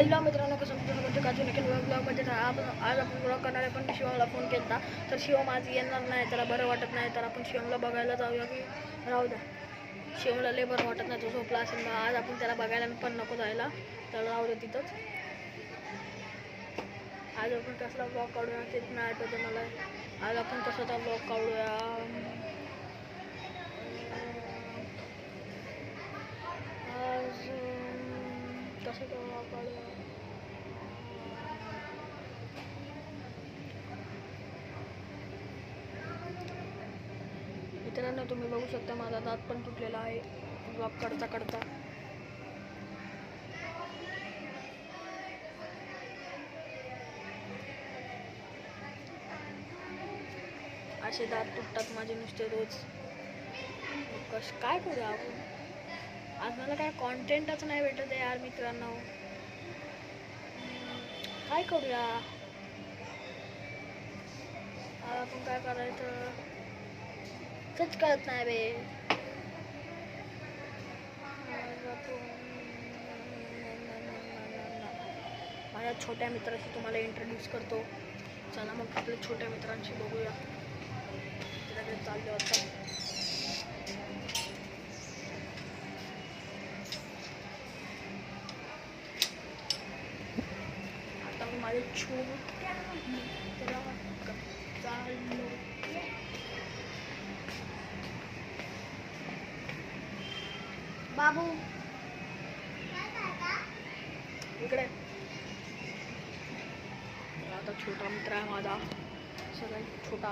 Hello मित्रांनो, कसं तुमचं काजू नक्की ब्लॉगमध्ये आज आपण ब्लॉग करणार आहे. पण शिवमला फोन केला तर शिवम आज येणार नाही, त्याला बरं वाटत नाही. तर आपण शिवमला बघायला जाऊया की राहू द्या, शिवमला लय बरं वाटत नाही, तो झोपला असेल. आज आपण त्याला बघायला पण नको जायला, तर राहू दे तिथंच. आज आपण कसला ब्लॉग काढूया तेच नाही आठवतं मला. आज आपण कसाचा ब्लॉग काढूया, आज कसाचा ब्लॉग काढूया. मित्रांनो, तुम्ही बघू शकता माझा दात पण तुटलेला आहे ब्लॉग करता करता. असे दात तुटतात माझे नुसते रोज. काय करूया आपण? आज मला काय कॉन्टेंटच नाही भेटत आहे यार मित्रांनो. काय करूया आपण? काय करायचं तेच कळत नाही बे. माझ्या छोट्या मित्राशी तुम्हाला इंट्रोड्यूस करतो. चला मग आपल्या छोट्या मित्रांशी बघूया तिकडे चाललो आता. आता मी माझ्या छोट्या मित्राकडे चाललो. बाबू इकडे. आता छोटा मित्र आहे माझा, सगळ्यात छोटा.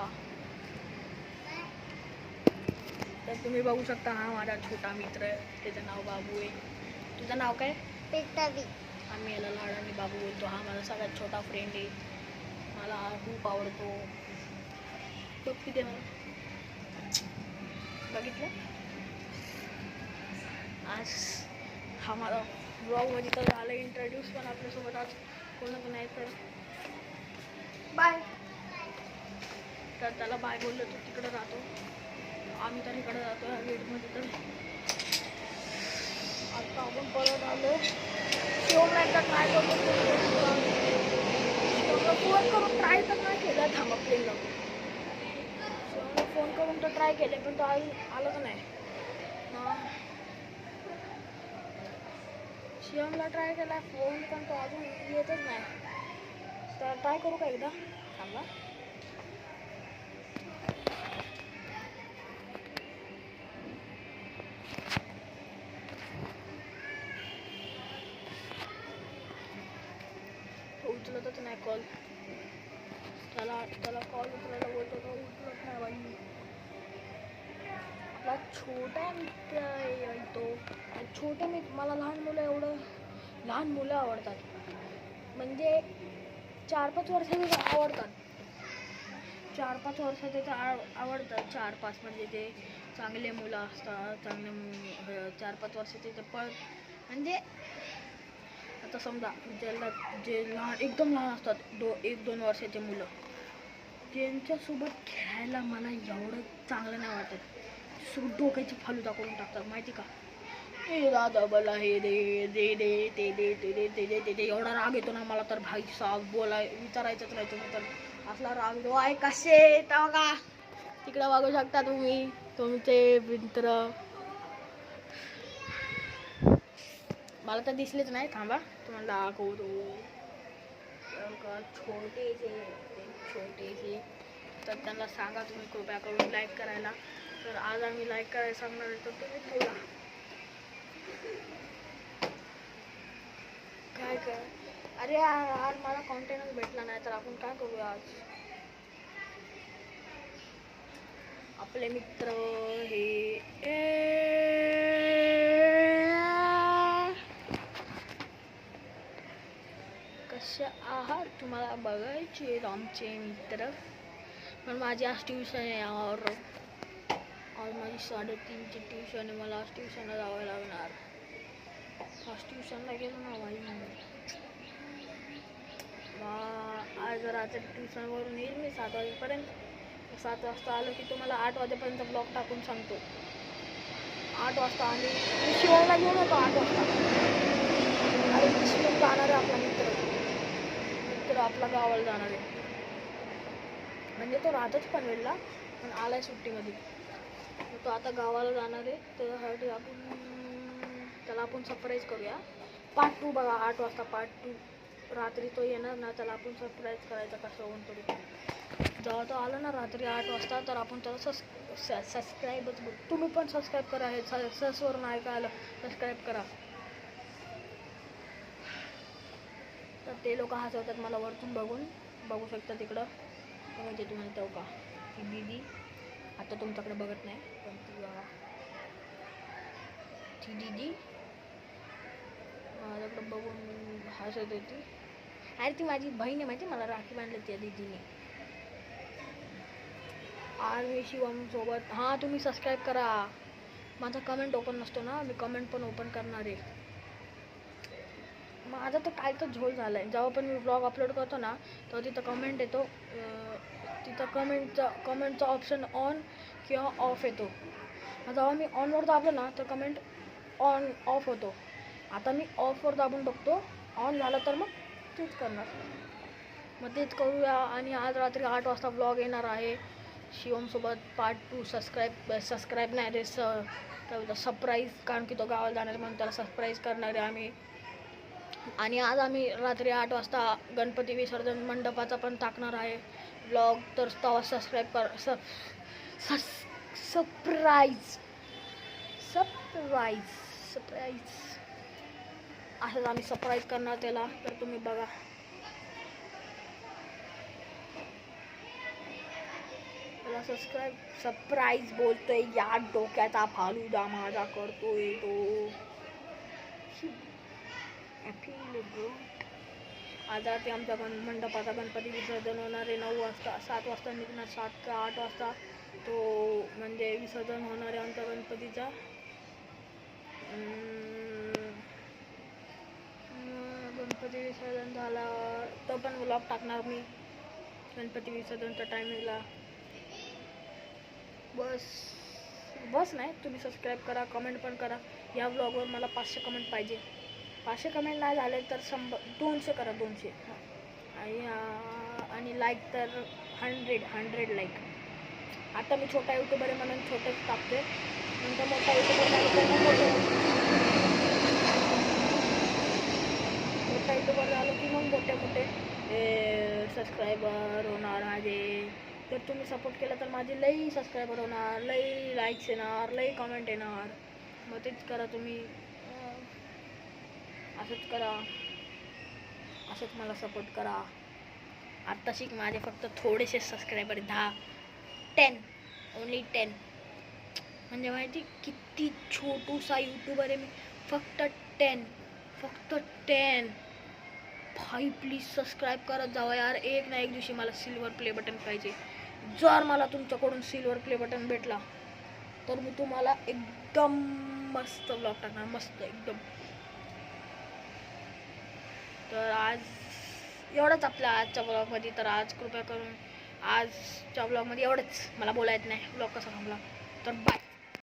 तर तुम्ही बघू शकता, हा माझा छोटा मित्र आहे, त्याचं नाव बाबू आहे. तुझं नाव काय? पेटावी. आम्ही याला लाडाने बाबू बोलतो. हा माझा सगळ्यात छोटा फ्रेंड आहे, मला खूप आवडतो. बघ किती मला बघितलं. आज हा माझा ब्लॉगमध्ये तर झालं इंट्रोड्यूस, पण आपल्यासोबत आज कोणाचं नाही. तर बाय. तर त्याला बाय बोललो तो तिकडं राहतो, आम्ही तर इकडं जातो ह्या गेटमध्ये. तर आता आपण परत आलो. शिवम नाही तर ट्राय करतो, फोन करून ट्राय तर नाही केला. थांबा प्लेन जाऊ. शिवमने फोन करून तर ट्राय केले, पण तो आलाच नाही. शिवमला ट्राय केला फोन, पण तो अजून येतच नाही. तर ट्राय करू का एकदा? थांबा. उचलतच नाही कॉल. त्याला कॉल उचलायला बोलतो तो उचलत नाही बाई. आपला छोटा मित्र आहे तो. छोटे मित्र, मला लहान मुलं आवडतात. म्हणजे 4-5 वर्षाचे आवडतात. 4-5 वर्षाचे तर आवडतात. 4-5 म्हणजे ते चांगले मुलं असतात. 4-5 वर्षाचे ते म्हणजे आता समजा ज्याला जे एकदम लहान असतात, 1-2 वर्षाचे मुलं, त्यांच्यासोबत खेळायला मला एवढं चांगलं नाही वाटत. डोक्याची फालुदा करून टाकतात माहिती का. ए दादा बोला हे दे दे दे ते दे ते दे ते दे ते दे. एवढा राग येतो ना मला तर भाई साहेब विचारायचंच नाही. तुम्ही तर असला राग येतो. आहे कसे का तिकडं बघू शकता तुम्ही तुमचे मित्र. मला तर दिसलेच नाही. थांबा तुम्हाला दाखवतो. छोटेसे तर त्यांना सांगा तुम्ही कृपया करून लाईक करायला. तर आज आम्ही लाईक करायला सांगणार आहे, तर तुम्ही बोला काय काय. अरे आज मला कॉन्टेंटच भेटला नाही, तर आपण काय करूया आज? आपले मित्र हे कसे आहात तुम्हाला बघायचे आमचे मित्र. पण माझी आज ट्युशन आहे यार. आज माझी 3:30ची ट्युशन आहे. मला आज ट्युशनला जावं लागणार. आज ट्युशनला गेलो ना भाई. आज रात्री ट्युशनवरून येईल मी 7 वाजेपर्यंत. 7 वाजता आलो की तुम्हाला 8 वाजेपर्यंत ब्लॉग टाकून सांगतो. 8 वाजता आणि शिवायला घेऊन येतो 8 वाजता. आणि शिवम जाणार आहे आपला मित्र आपला गावाला जाणार आहे. म्हणजे तो राहतोच पनवेलला पण आलाय सुट्टीमध्ये. तो आता गावाला जाणार आहे. त्याच्यासाठी त्याला आपण सरप्राईज करूया. पार्ट 2 बघा 8 वाजता पार्ट 2. रात्री तो येणार ना, त्याला आपण सरप्राईज करायचा कसं होऊन तरी. जेव्हा तो आला ना रात्री 8 वाजता तर आपण त्याला सबस्क्राईबच बघ. तुम्ही पण सबस्क्राईब करा. हे ससवरून ऐकायला सबस्क्राईब करा. तर ते लोक हसवतात मला वरतून बघू शकता तिकडं. म्हणजे तुम्हाला तेव्हा का ती दीदी आता तुमच्याकडे बघत नाही पण ती बघा ती दीदी माझ्याकडे बघून हसत होती. अरे ती माझी बहीण आहे माहिती. मला राखी बांधली त्या दीदीने. आज मी शिवम सोबत. हां तुम्ही सबस्क्राईब करा. माझा कमेंट ओपन नसतो ना, मी कमेंट पण ओपन करणार आहे. माझा तर काय तर झोल झाला आहे. जेव्हा पण मी ब्लॉग अपलोड करतो ना तेव्हा तिथं कमेंट येतो. तिथं कमेंटचा ऑप्शन ऑन किंवा ऑफ येतो. जेव्हा मी ऑनवर दाबलो ना तर कमेंट ऑन ऑफ होतो. आता मी ऑफवर दाबून बघतो. ऑन झालं तर मग तेच करणार. मग तेच करूया. आणि आज रात्री 8 वाजता ब्लॉग येणार आहे शिवमसोबत पार्ट 2. सबस्क्राईब नाही रे काय बोलतात सरप्राईज. कारण की तो गावाला जाणार आहे म्हणून त्याला सरप्राईज करणार आहे आम्ही. आणि आज आम्ही रात्री 8 वाजता गणपती विसर्जन मंडपाचा पण टाकणार आहे ब्लॉग. तर तेव्हा सबस्क्राईब कर. सरप्राईज असंच आम्ही सरप्राईज करणार त्याला. तर तुम्ही बघा. त्याला सरप्राईज बोलतोय. या डोक्याचा फालुदा माझा करतोय तो. आज रात्री आमच्या मंडपाचा गणपती विसर्जन होणार आहे 9 वाजता. 7 वाजता निघणार. 7 का 8 वाजता तो म्हणजे विसर्जन होणार आहे आमच्या गणपतीचा. गणपती विसर्जन झाला तो पण व्लॉग टाकणार मी गणपती विसर्जनच्या टायमिंगला. बस नाही तुम्ही सबस्क्राईब करा. कमेंट पण करा. या व्लॉगवर मला 500 कमेंट पाहिजे. 500 कमेंट नाही झाले तर 200 करा. 200 आणि लाईक तर 100 लाईक. आता मी छोटा यूट्यूबर आहे म्हणून छोटंच टाकते. नंतर मोठा यूट्यूबर झालं तर मग मोठा यूट्यूबर झालो की मग मोठे सबस्क्रायबर होणार माझे. तर तुम्ही सपोर्ट केला तर माझे लई सबस्क्रायबर होणार, लई लाईक्स येणार, लई कमेंट येणार. मग तेच करा तुम्ही. असंच करा. असंच मला सपोर्ट करा. आत्ता शिक माझे फक्त थोडेसे सबस्क्रायबर 10 ओनली 10. म्हणजे माहिती किती छोटूसा यूट्यूबर आहे मी. फक्त 10 भाई प्लीज सबस्क्राईब करत जावा यार. एक ना एक दिवशी मला सिल्वर प्ले बटन पाहिजे. जर मला तुमच्याकडून सिल्वर प्ले बटन भेटला तर मी तुम्हाला एकदम मस्त ब्लॉग टाकणार. मस्त एकदम. तर आज एवढंच आपल्या आजच्या ब्लॉगमध्ये. तर आज कृपया करून आजच्या ब्लॉगमध्ये एवढंच. मला बोलायचं नाही ब्लॉग कसा थांबला. तर बाय.